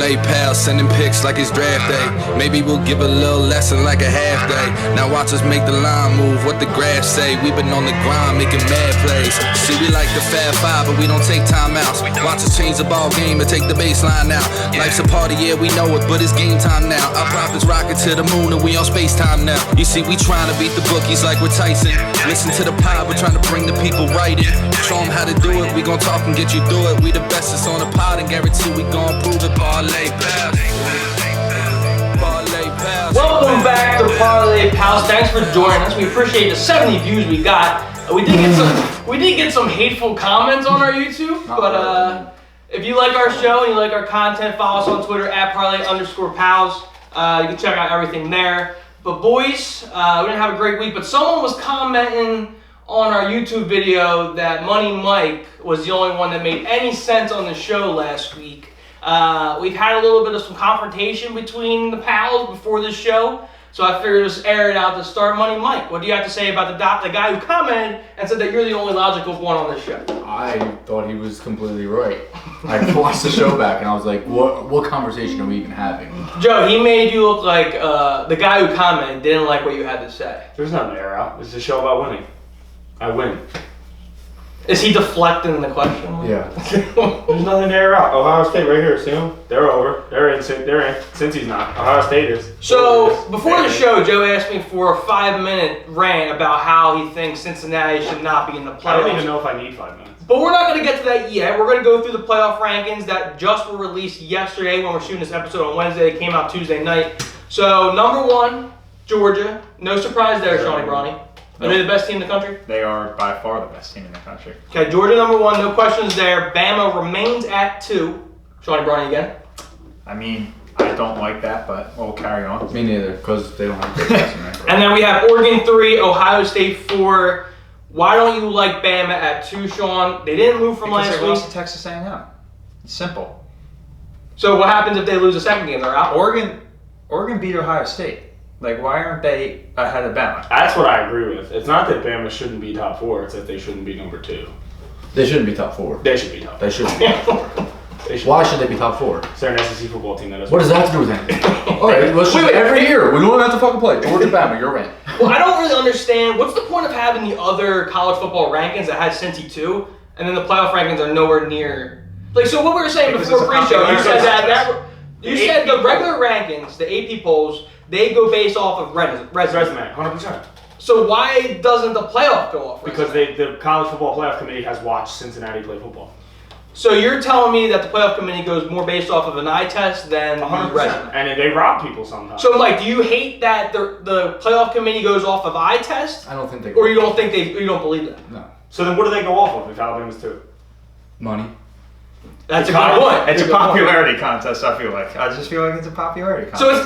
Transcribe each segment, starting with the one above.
Parlay Pals, sending pics like it's draft day. Maybe we'll give a little lesson like a half day. Now watch us make the line move, what the graphs say. We've been on the grind making mad plays. See, we like the Fab Five, but we don't take timeouts. Watch us change the ball game and take the baseline out. Life's a party, yeah, we know it, but it's game time now. Our profits rocket to the moon and we on space time now. You see, we trying to beat the bookies like we're Tyson. Listen to the pod, we're trying to bring the people right in. Show them how to do it, we gon' talk and get you through it. We the bestest on the pod and guarantee we gon' prove it. Parlay Pals. Parlay Pals. Welcome back to Parlay Pals. Thanks for joining us. We appreciate the 70 views we got. We did get some hateful comments on our YouTube, but if you like our show and you like our content, follow us on Twitter at Parlay_Pals. You can check out everything there. But boys, we didn't have a great week, but someone was commenting on our YouTube video that MoneyMike was the only one that made any sense on the show last week. We've had a little bit of some confrontation between the pals before this show, so I figured just air it out to start. MoneyMike, what do you have to say about the guy who commented and said that you're the only logical one on this show? I thought he was completely right. I watched the show back and I was like, what conversation are we even having? Joe, he made you look like the guy who commented didn't like what you had to say. There's nothing to air out. This is a show about winning. I win. Is he deflecting the question? Yeah. There's nothing to air out. Ohio State right here. See them? They're over. They're in. Cincy's not. Ohio State is. So, before the show, Joe asked me for a 5-minute rant about how he thinks Cincinnati should not be in the playoffs. I don't even know if I need 5 minutes. But we're not going to get to that yet. We're going to go through the playoff rankings that just were released yesterday when we're shooting this episode on Wednesday. They came out Tuesday night. So, number 1, Georgia. No surprise there, Shawnee Brawny. Are they the best team in the country? They are by far the best team in the country. Okay, Georgia number 1, no questions there. Bama remains at 2. Shawnee Brawny again. I mean, I don't like that, but we'll carry on. Me neither, because they don't have good passing record. And then we have Oregon 3, Ohio State 4. Why don't you like Bama at 2, Sean? They didn't move from Because last they week. lost to Texas A&M. It's simple. So what happens if they lose the second game? They're out? Oregon beat Ohio State. Like, why aren't they ahead of Bama? That's what I agree with. It's not that Bama shouldn't be top 4. It's that they shouldn't be number 2. They shouldn't be top 4. They should be top 4. They shouldn't be top 4. Why should they be top 4? They're an SEC football team. That is. What does that have to do with anything? Alright, let's just every year. We don't have to fucking play. Georgia, Bama, you're in. Well, I don't really understand. What's the point of having the other college football rankings that had Cincy 2, and then the playoff rankings are nowhere near? Like, so what we were saying before pre-show, you said you said the regular rankings, the AP polls, they go based off of resume. 100%. So why doesn't the playoff go off resume? Because the College Football Playoff Committee has watched Cincinnati play football. So you're telling me that the playoff committee goes more based off of an eye test than 100%. resume? And they rob people sometimes. So Mike, do you hate that the playoff committee goes off of eye test? I don't think they Or you don't believe that? No. So then what do they go off of if Alabama's 2? Money. That's a good point. It's a popularity contest, I feel like. I just feel like it's a popularity contest. So it's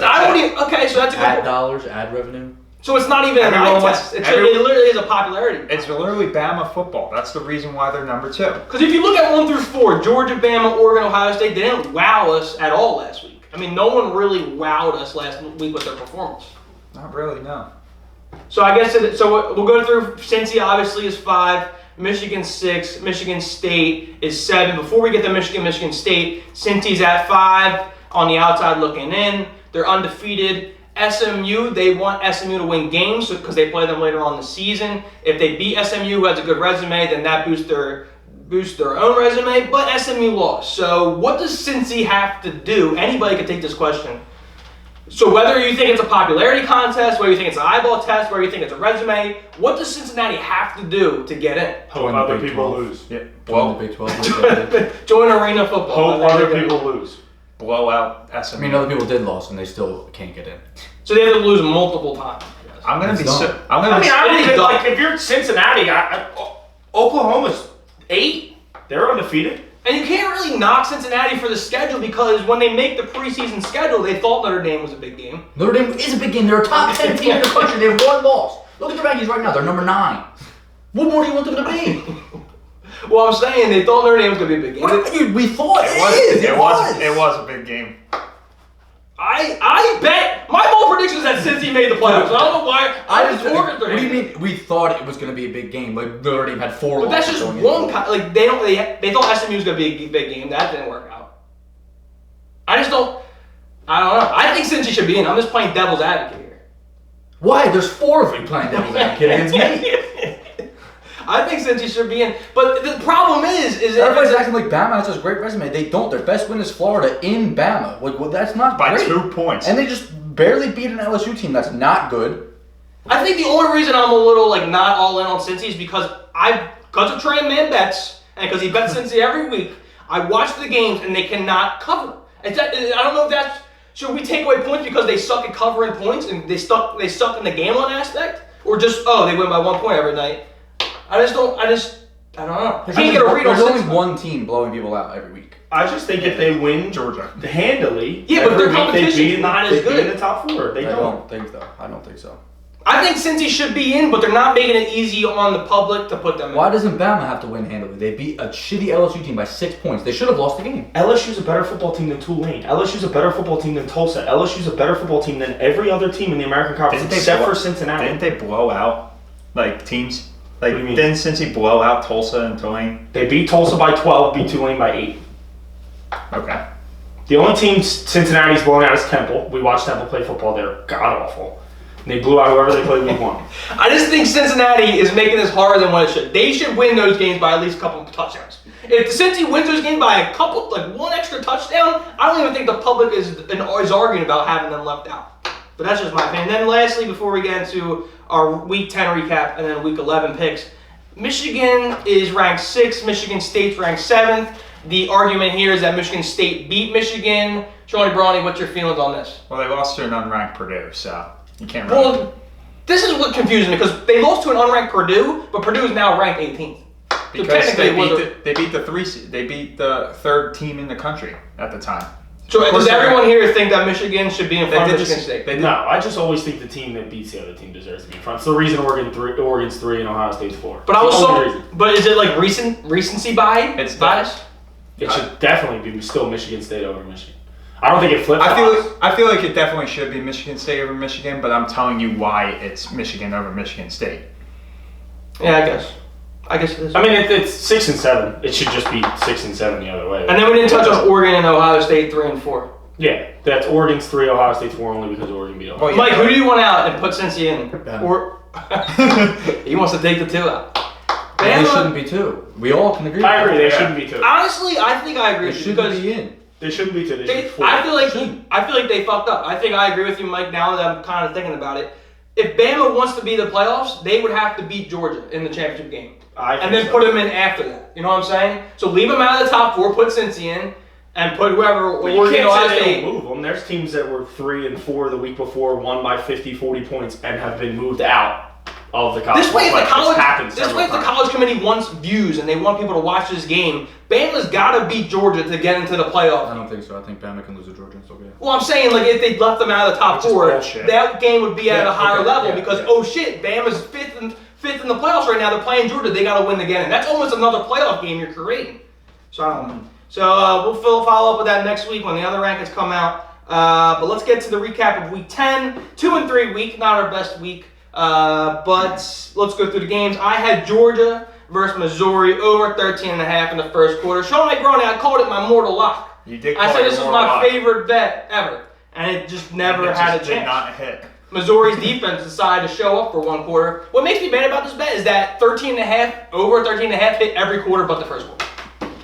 so that's a good Ad point. dollars, ad revenue. So it's not even an eye test. It literally is a popularity. It's literally Bama football. That's the reason why they're number 2. Because if you look at 1 through 4, Georgia, Bama, Oregon, Ohio State, they didn't wow us at all last week. I mean, no one really wowed us last week with their performance. Not really, no. So I guess we'll go through. Cincy obviously is 5. Michigan 6, Michigan State is 7. Before we get to Michigan State, Cincy's at 5 on the outside looking in. They're undefeated. SMU, they want SMU to win games because they play them later on in the season. If they beat SMU, who has a good resume, then that boosts their own resume. But SMU lost. So what does Cincy have to do? Anybody could take this question. So whether you think it's a popularity contest, whether you think it's an eyeball test, whether you think it's a resume, what does Cincinnati have to do to get in? Hope other people lose. Yeah. Join the Big 12. Join Arena Football. Hope other people lose. Blow out SMU. I mean, other people did lose and they still can't get in. So they have to lose multiple times. I'm gonna be. If you're Cincinnati, Oklahoma's 8. They're undefeated. And you can't really knock Cincinnati for the schedule because when they make the preseason schedule, they thought Notre Dame was a big game. Notre Dame is a big game. They're a top 10 team in the country. They have 1 loss. Look at the rankings right now. They're number 9. What more do you want them to be? Well, I'm saying they thought Notre Dame was going to be a big game. We thought it was a big game. I bet my bold prediction is that Cincy made the playoffs. I don't know why. What do you mean? We thought it was going to be a big game. Like Notre Dame had 4 But that's just one. They thought SMU was going to be a big game. That didn't work out. I don't know. I think Cincy should be in. I'm just playing devil's advocate here. Why? There's 4 of you playing devil's advocate against me. I think Cincy should be in. But the problem is everybody's acting like Bama has this great resume. They don't. Their best win is Florida in Bama. Like, well, that's not by great. 2 points. And they just barely beat an LSU team that's not good. I think the only reason I'm a little like not all in on Cincy is because of Trey Man bets and because he bets Cincy every week. I watch the games and they cannot cover. I don't know if that's should we take away points because they suck at covering points and they suck in the gambling aspect, or just they win by 1 point every night. I don't know. I can't get a read on There's only Cincy. one team blowing people out every week. I just think if they win Georgia handily, Yeah, but their every week competition's not as they'd be good. in the top 4. They I don't. don't think so. I don't think so. I think Cincy should be in, but they're not making it easy on the public to put them in. Why doesn't Bama have to win handily? They beat a shitty LSU team by 6 points. They should have lost the game. LSU's a better football team than Tulane. LSU's a better football team than Tulsa. LSU's a better football team than every other team in the American Conference except for Cincinnati. Didn't they blow out like teams? Like, What do you mean? didn't Cincy blow out Tulsa and Tulane? They beat Tulsa by 12, beat Tulane by 8. Okay. The only team Cincinnati's blown out is Temple. We watched Temple play football. They're god-awful. And they blew out whoever they played week 1. I just think Cincinnati is making this harder than what it should. They should win those games by at least a couple of touchdowns. If Cincy wins those games by a couple, like 1 extra touchdown, I don't even think the public is arguing about having them left out. But that's just my opinion. Then lastly, before we get into our Week 10 recap and then Week 11 picks, Michigan is ranked 6th. Michigan State's ranked 7th. The argument here is that Michigan State beat Michigan. Shawnee Brawny, what's your feelings on this? Well, they lost to an unranked Purdue, so you can't really. Well, this is what confuses me because they lost to an unranked Purdue, but Purdue is now ranked 18th. Because technically they beat the 3rd team in the country at the time. So Of course does they're- everyone here think that Michigan should be in front of did Michigan this- State? they did- No, I just always think the team that beats the other team deserves to be in front. It's the reason Oregon's 3 and Ohio State's 4. But I It's was the only so. reason. But is it like recency bias? It's bias. It should definitely be still Michigan State over Michigan. I don't think it flips. I feel like it definitely should be Michigan State over Michigan, but I'm telling you why it's Michigan over Michigan State. Yeah, I guess it is. I mean, it's 6 and 7. It should just be 6 and 7 the other way. And then we didn't touch on Oregon and Ohio State 3 and 4. Yeah, that's Oregon's 3, Ohio State's 4 only because Oregon beat Ohio. Well, Mike, who do you want out and put Cincy in? Bama. Or he wants to take the 2 out. They Bama. shouldn't be 2. We all can agree. I agree. They Yeah. shouldn't be 2. Honestly, I think I agree They with you should because be in. They shouldn't be 2. They should be 4. I feel like they fucked up. I think I agree with you, Mike. Now that I'm kind of thinking about it, if Bama wants to be the playoffs, they would have to beat Georgia in the championship game, and then put them in after that. You know what I'm saying? So leave them out of the top 4, put Cincy in, and put whoever. But you Oregon, can't Ohio say they State. don't move them. There's teams that were 3 and 4 the week before, won by 50, 40 points, and have been moved out of the college. This way, if the college, college committee wants views and they want people to watch this game, Bama's got to beat Georgia to get into the playoff. I don't think so. I think Bama can lose to Georgia. It's okay. Well, I'm saying, like, if they left them out of the top Which is 4, bullshit. that game would be at a higher okay, level yeah, because, yeah. oh shit, Bama's fifth in the playoffs right now. They're playing Georgia. They got to win again. And that's almost another playoff game you're creating. So I don't know. So we'll follow up with that next week when the other rankings come out. But let's get to the recap of Week 10. 2 and 3 week, not our best week. But let's go through the games. I had Georgia versus Missouri over 13.5 in the first quarter. Sean McGroney, I called it my mortal lock. You did. I call said it this was more my luck. favorite bet ever, and it just never It had just a did chance. not hit. Missouri's defense decided to show up for one quarter. What makes me mad about this bet is that 13.5 over 13.5 hit every quarter but the first quarter.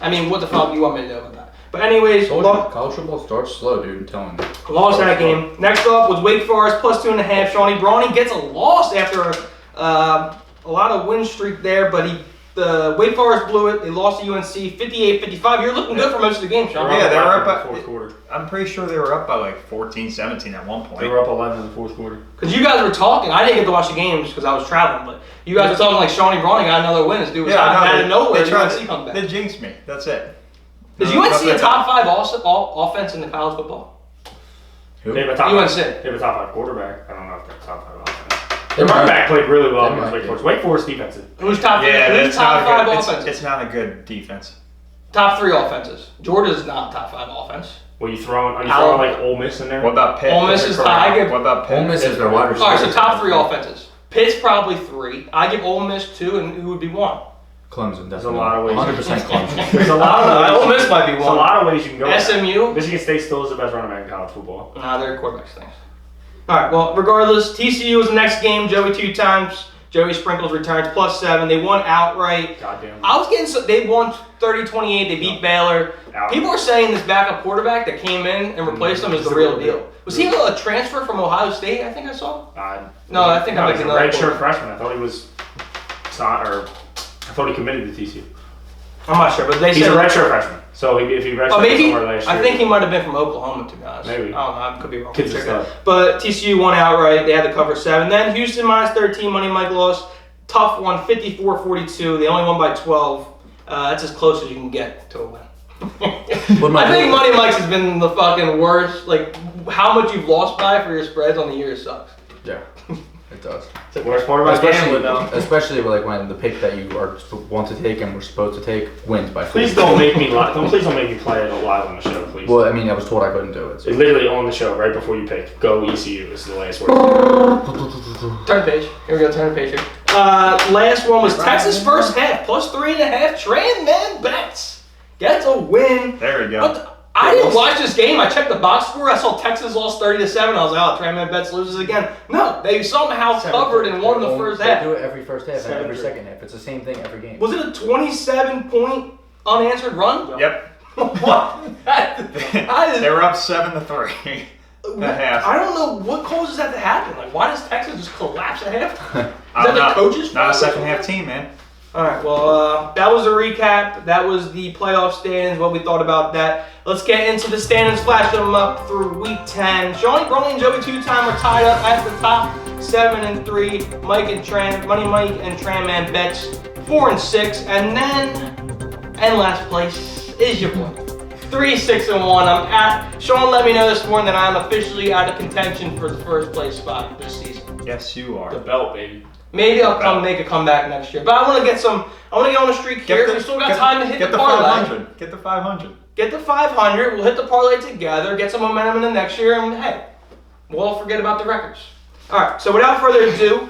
I mean, what the fuck do you want me to know about that? But anyways, College football starts slow, dude. I'm telling you. lost that game. Next up was Wake Forest plus 2.5. Shawnee Brawny gets a loss after a lot of win streak there, but Wake Forest blew it. They lost to UNC 58-55. You're looking good for most of the game, Sean. Yeah, they were up in by the fourth quarter. I'm pretty sure they were up by like 14-17 at one point. They were up 11 in the fourth quarter. Because you guys were talking. I didn't get to watch the games because I was traveling, but you guys were talking like Shawnee Brawny got another win. This dude was hot. Out of nowhere, UNC comes back. They jinxed me. That's it. Is UNC a top 5 offense in the college football? Who? They have a top UNC. 5. They have a top 5 quarterback. I don't know if they're top 5 offense. They Their running might- back played really well they against might Wake be. Forest. Wake Forest defense is Who's top? Yeah, Who's it's top not 5 a good. offenses? It's not a good defense. Top 3 offenses. Georgia's not top 5 offense. Are you throwing like Ole Miss in there? What about Pitt? Ole Miss is high. What about Pitt? Ole Miss is their wide receiver. All right, so top 3 offenses. Pitt's probably 3. I give Ole Miss 2, and who would be 1? Clemson, There's definitely. a lot of ways. 100% Clemson. There's a lot of Ole Miss might be There's a one. lot of ways you can go. SMU. Michigan State still is the best running back in college football. Nah, their quarterback stinks. All right. Well, regardless, TCU is the next game. Joey 2 times. Joey Sprinkles returns +7. They won outright. Goddamn. I was getting they won 30-28. They beat Baylor. Outright. People are saying this backup quarterback that came in and replaced him is the real deal. Was he a transfer from Ohio State? I think I saw. No, I think I'm he's a thinking another redshirt freshman. I thought he was I thought he committed to TCU. I'm not sure, but they He's said a redshirt freshman. So if he redshirted maybe somewhere last year, I think he might have been from Oklahoma, to be honest. Maybe. I don't know. I could be wrong. Kid's a Check stud. that. But TCU won outright. They had to cover 7. Then Houston -13. MoneyMike lost. Tough one, 54-42. They only won by 12. That's as close as you can get to a win. I think MoneyMike's has been the fucking worst. Like, how much you've lost by for your spreads on the year sucks. Yeah, it does. It's the worst part about gambling, though. Especially like when the pick that you want to take and we're supposed to take wins by 4. Please don't make me please don't make me play it live on the show, please. Well, I mean, I was told I couldn't do it. So. It's literally on the show right before you pick. Go ECU is the last word. Turn the page. Here we go. Turn the page here. Last one was Texas first half +3.5. Tran bets gets a win. There we go. But I didn't watch this game. I checked the box score. I saw Texas lost 30-7. I was like, oh, Tran bets loses again. No, they somehow covered and won the first half. They do it every first half and every second half. It's the same thing every game. Was it a 27-point unanswered run? Yep. What? They were up 7-3 at half. I don't know what causes that to happen. Like, why does Texas just collapse at half? Is I'm that the not- coaches? Not a fault? second half team, man. All right, well, that was a recap. That was the playoff standings, what we thought about that. Let's get into the standings, flash them up through week 10. Shawnee, Brony, and Joey 2-time are tied up at the top, 7-3. MoneyMike and Tran bets 4-6. And last place is your boy, 3-6-1. Sean let me know this morning that I'm officially out of contention for the first place spot this season. Yes, you are. The belt, baby. Maybe I'll make a comeback next year. But I want to get on a streak here. We still got time to hit the parlay. 500. Get the 500. Get the 500. We'll hit the parlay together. Get some momentum in the next year. And hey, we'll forget about the records. All right. So without further ado,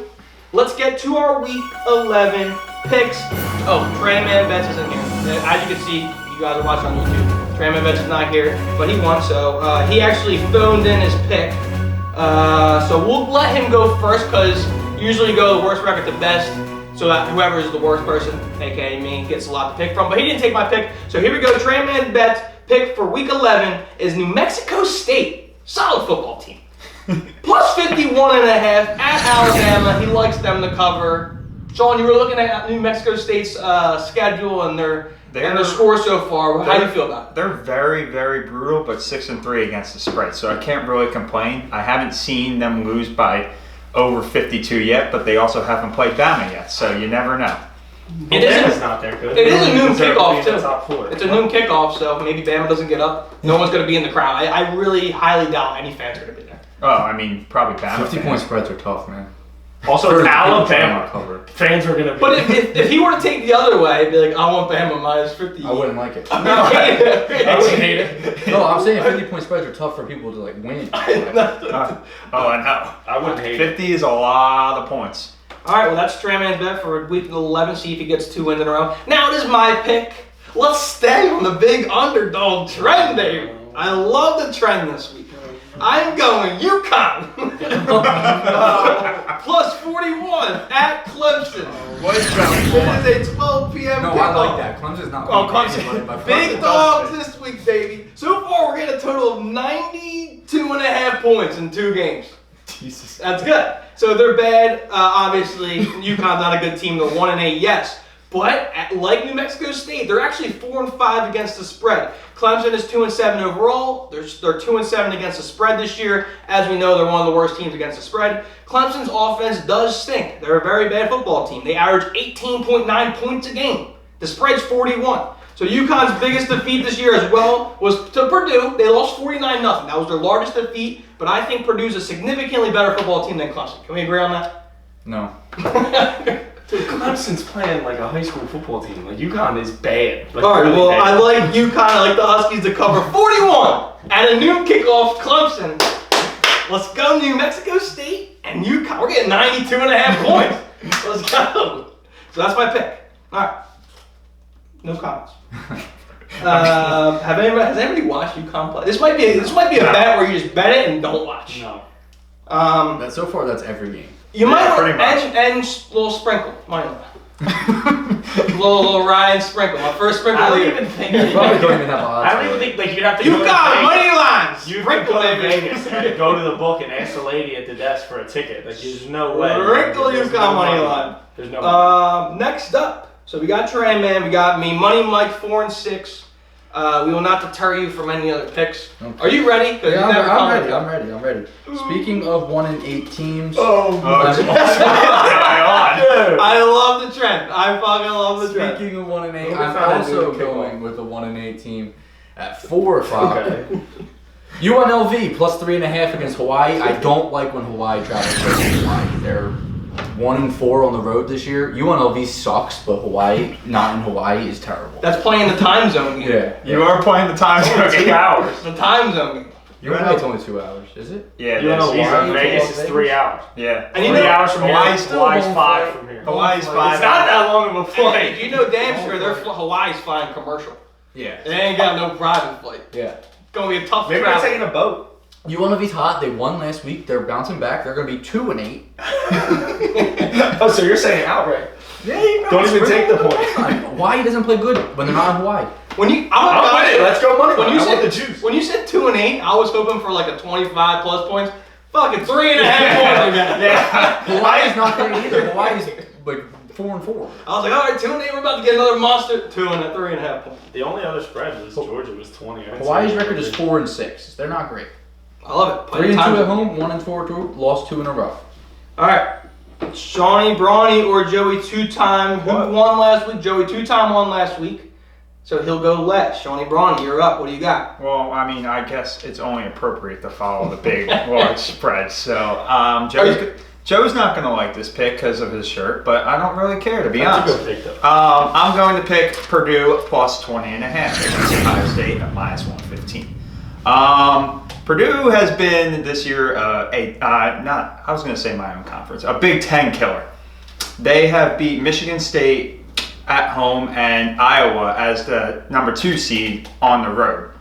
let's get to our week 11 picks. Oh, Tran bets is in here. As you can see, you guys are watching on YouTube. Tran bets is not here, but he won. So he actually phoned in his pick. So we'll let him go first because usually go the worst record to best, so that whoever is the worst person, aka me, gets a lot to pick from. But he didn't take my pick, so here we go. Tran bets pick for week 11 is New Mexico State, solid football team, +51.5 at Alabama. He likes them to cover. Sean, you were looking at New Mexico State's schedule and their score so far. How do you feel about it? They're very, very brutal, but 6-3 against the spread, so I can't really complain. I haven't seen them lose by over 52 yet, but they also haven't played Bama yet, so you never know. Bama's not that good. It is a noon kickoff too. too. It's a noon kickoff, so maybe Bama doesn't get up. No one's going to be in the crowd. I really highly doubt any fans are going to be there. Oh, I mean, probably Bama. 50-point spreads are tough, man. Also, it's Alabama. Cover. Fans are gonna. But if he were to take the other way, it'd be like, I want Bama -50. I wouldn't like it. I wouldn't hate it. No, I'm saying 50-point spreads are tough for people to like win. I know. I wouldn't hate 50 is a lot of points. All right, well, that's Tran bet for week 11. See if he gets 2 wins in a row. Now it is my pick. Let's stay on the big underdog trend there. I love the trend this week. I'm going UConn. +41 at Clemson. It is a 12 p.m. No, kickoff. I like that. Clemson's not. Oh, beating Clemson. anybody, but Big Clemson dogs does. this week, baby. So far, we're getting a total of 92.5 points in 2 games. Jesus. That's good. So they're bad. Obviously, UConn's not a good team. They're 1-8, yes. But like New Mexico State, they're actually 4-5 against the spread. Clemson is 2-7 overall. They're 2-7 against the spread this year. As we know, they're one of the worst teams against the spread. Clemson's offense does stink. They're a very bad football team. They average 18.9 points a game. The spread's 41. So UConn's biggest defeat this year as well was to Purdue. They lost 49-0. That was their largest defeat. But I think Purdue's a significantly better football team than Clemson. Can we agree on that? No. Dude, Clemson's playing like a high school football team. Like UConn is bad. Like, All right, really well, bad. I like UConn. I like the Huskies to cover 41 at a noon kickoff. Clemson. Let's go New Mexico State and UConn. We're getting 92.5 points. Let's go. So that's my pick. All right. No comments. Has anybody watched UConn play? This might be a bet where you just bet it and don't watch. No. So far, that's every game. You might want pretty much. and little sprinkle. little Ryan sprinkle. My first sprinkle. I of the don't year. even think. Probably don't even have odds. I don't even think like you'd have to. You go to got Vegas. money lines. You Sprinkle, go to baby. Vegas and go to the book and ask the lady at the desk for a ticket. Like, there's no way. Sprinkle There's UConn no money line. There's no. Next up, so we got Tran Man, we got me, MoneyMike 4 and 6. We will not deter you from any other picks. Okay. Are you ready? 'Cause Yeah, you never I'm commented. ready. I'm ready. Speaking of 1 and 8 teams, Oh, Dude. I love the trend. I fucking love the trend. speaking of 1 and 8, Who I'm decided to also do the kickball? going with the 1 and 8 team at 4 o'clock. Okay. UNLV plus 3.5 against Hawaii. I don't like when Hawaii travels to Hawaii. They're 1 and 4 on the road this year. UNLV sucks, but Hawaii, not in Hawaii, is terrible. That's playing the time zone game. Yeah. You are playing the time zone 2 game. hours. The time zone game. UNLV's only 2 hours, is it? Yeah, You know, Hawaii, Vegas Las is 3 hours. yeah. And you 3 know- hours from Hawaii's here. still Hawaii's home 5 flight. from here. Hawaii's It's 5 It's not that long of a Hey, flight. you know damn sure Hawaii's flying commercial. Yeah. They ain't got no private flight. Yeah. Gonna be a tough Maybe they're travel. taking a boat. UNLV's hot. They won last week. They're bouncing back. They're going to be 2 and 8. Oh, so you're saying outright? Yeah, you Don't even take the point. Hawaii doesn't play good when they're not in Hawaii. When you, I'm with it. Let's go money. When you I want said the juice. When you said 2 and 8, I was hoping for like a 25 plus points. Fucking 3.5 points again. Yeah. Hawaii's not there either. Hawaii's like 4 and 4. I was like, all right, 2 and 8, we're about to get another monster. 2 and 3.5 points. The only other spread was Georgia was 20. Hawaii's record is 4 and 6. They're not great. I love it. 3 and 2 Time at zone. home, 1 and 4 at home, lost 2 in a row. All right. Shawnee, Brawny, or Joey 2-time. Who won last week? Joey 2-time won last week. So he'll go last. Shawnee, Brawny, you're up. What do you got? Well, I mean, I guess it's only appropriate to follow the big, large spread. So, Joe's not going to like this pick because of his shirt, but I don't really care, to be That's honest. a good pick, though. I'm going to pick Purdue plus 20.5 against Ohio State at minus 115. Purdue has been this year I was going to say my own conference, a Big Ten killer. They have beat Michigan State at home and Iowa as the number 2 seed on the road.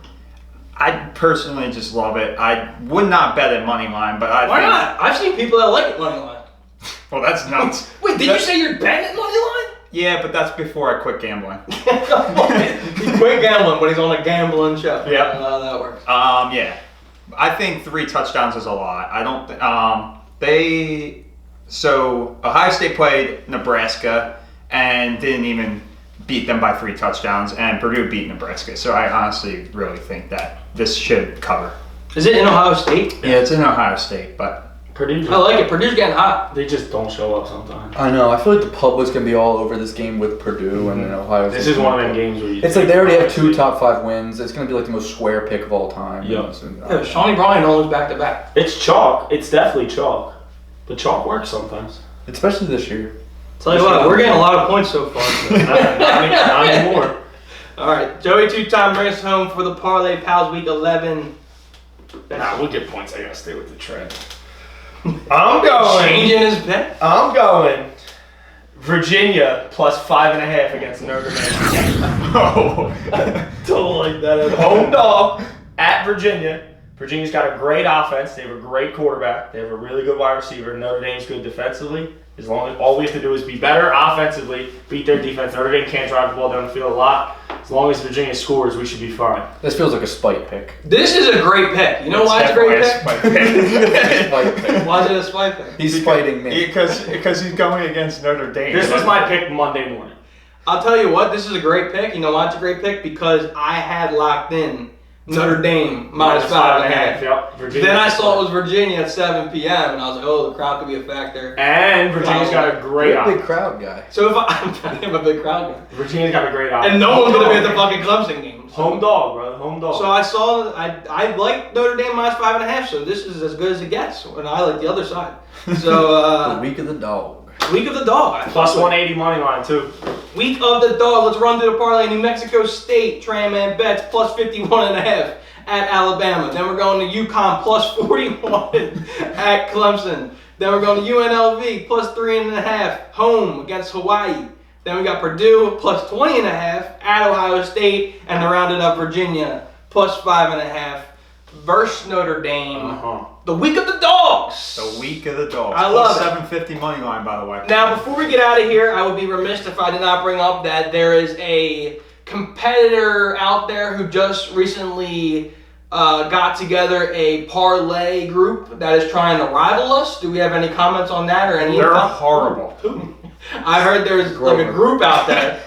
I personally just love it. I would not bet at money line, but I Why think, not? I've seen people that like it money line. well, that's nuts. Wait, did you say you're betting at money line? Yeah, but that's before I quit gambling. He quit gambling, but he's on a gambling show. Yep. I don't know how that works. Yeah. I think 3 touchdowns is a lot. I don't so Ohio State played Nebraska and didn't even beat them by 3 touchdowns, and Purdue beat Nebraska. So I honestly really think that this should cover. Is it in Ohio State? Yeah, it's in Ohio State, but Purdue, I like it. Purdue's getting hot. they just don't show up sometimes. I know. I feel like the public's going to be all over this game with Purdue and then Ohio State. This is one of them games where you It's like they already have 2 top 5 wins. It's going to be like the most square pick of all time. Yeah. Yeah, Shawnee Brawny don't lose back to back. It's chalk. It's definitely chalk. But chalk works sometimes. Especially this year. Tell you what, we're getting a lot of points so far. Not anymore. All right, Joey 2-time brings us home for the Parlay Pals Week 11. Nah, we'll get points. I gotta stay with the trend. I'm going. Changing his bet. I'm going. Virginia plus 5.5 against Notre Dame. oh, Don't like that. Home dog at Virginia. Virginia's got a great offense. They have a great quarterback. They have a really good wide receiver. Notre Dame's good defensively. As long as all we have to do is be better offensively, beat their defense. Notre Dame can't drive the ball down the field a lot. As long as Virginia scores, we should be fine. This feels like a spite pick. This is a great pick. You know why it's a great pick? Spite pick. Why is it a spite pick? He's spiting me. because he's going against Notre Dame. This was my pick Monday morning. I'll tell you what, this is a great pick. You know why it's a great pick? Because I had locked in Notre Dame minus 5.5. Yep. Virginia. Then I saw it was Virginia at 7 p.m. and I was like, oh, the crowd could be a factor. And Virginia's got a great You're a big offense. crowd guy. So if I'm a big crowd guy. Virginia's got a great offense. And no one's going to be at the fucking Clemson game. So. Home dog, brother. Home dog. So I saw, I like Notre Dame minus 5.5, so this is as good as it gets. And I like the other side. So, The week of the dog. week of the dog. Plus 180 money line, too. Week of the dog. Let's run through the parlay. New Mexico State, Tram bets, plus 51.5 at Alabama. Then we're going to UConn, plus 41 at Clemson. Then we're going to UNLV, plus 3.5 home against Hawaii. Then we got Purdue plus 20.5 at Ohio State, and the rounded up Virginia plus 5.5 versus Notre Dame. The week of the dogs. The week of the dogs. I love plus it. 750 money line, by the way. Now, before we get out of here, I would be remiss if I did not bring up that there is a competitor out there who just recently got together a parlay group that is trying to rival us. Do we have any comments on that or any? They're horrible. I heard there's like a group out there.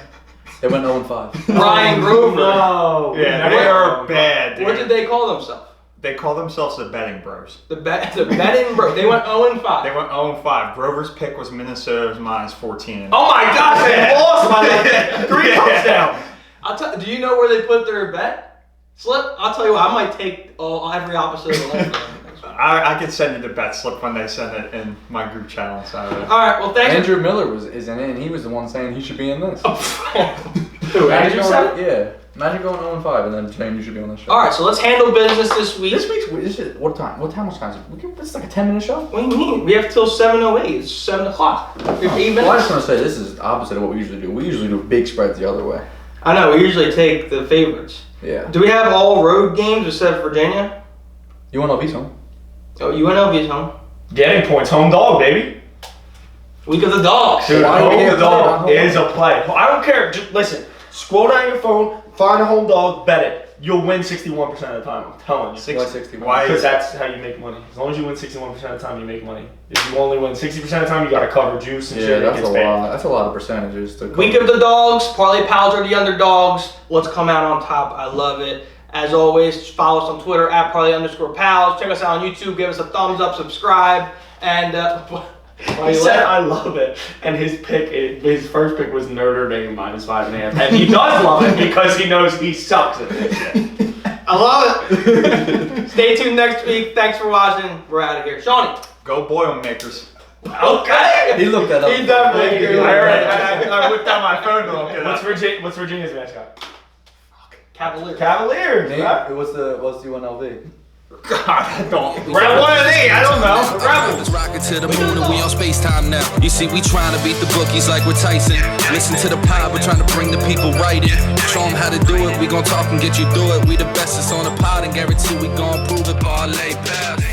They went 0-5. Brian Grover. No. Yeah, they are bad, dude. What did they call themselves? They call themselves the betting bros. The betting bro. They went 0-5. They went 0-5. Grover's pick was Minnesota's minus 14. Oh my gosh, they lost by like 3 touchdowns. Do you know where they put their bet slip? I'll tell you what. I might take every opposite of the left. I could send you the bet slip when they send it in my group channel. All right. Well, thanks. Andrew Miller is in it, and he was the one saying he should be in this. Who? Andrew said? Yeah. Imagine going 0-5 and then saying you should be on this show. All right. So let's handle business this week. What time? What time? It's like a 10-minute show. What do you mean? We have till 7:08. It's 7 o'clock. We have 8 minutes. Well, I just want to say this is the opposite of what we usually do. We usually do big spreads the other way. I know. We usually take the favorites. Yeah. Do we have all road games except Virginia? UNLV's home. Oh, UNLV's home. Getting points, home dog, baby. Week of the dogs. Dude, Why home you can't dog play it? is a play. I don't care. Just listen. Scroll down your phone, find a home dog, bet it. You'll win 61% of the time. I'm telling you. Why 61? Why? Because that's how you make money. As long as you win 61% of the time, you make money. If you only win 60% of the time, you got to cover juice and Yeah, shit. that's It gets a paid. lot. That's a lot of percentages to. Week of the dogs. Parlay Pals are the underdogs. Let's come out on top. I love it. As always, follow us on Twitter at Parlay_Pals. Check us out on YouTube. Give us a thumbs up, subscribe, and He said, "I love it," and his first pick was Notre Dame minus 5.5, and he does love it because he knows he sucks at this shit. I love it. Stay tuned next week. Thanks for watching. We're out of here. Shawnee. Go Boilermakers. Okay. He looked that up. He definitely did. I whipped out my phone to look it up. What's Virginia's mascot? Cavaliers. Cavaliers. Nate, Right? what's the UNLV? God, I don't. Grab one of these. I don't know. Grab Let's rock it to the moon and we on space time now. You see, we trying to beat the bookies like we're Tyson. Listen to the pod, we're trying to bring the people right in. Show them how to do it, we gon' talk and get you through it. We the bestest on the pod and guarantee we gon' prove it. Parlay Pals.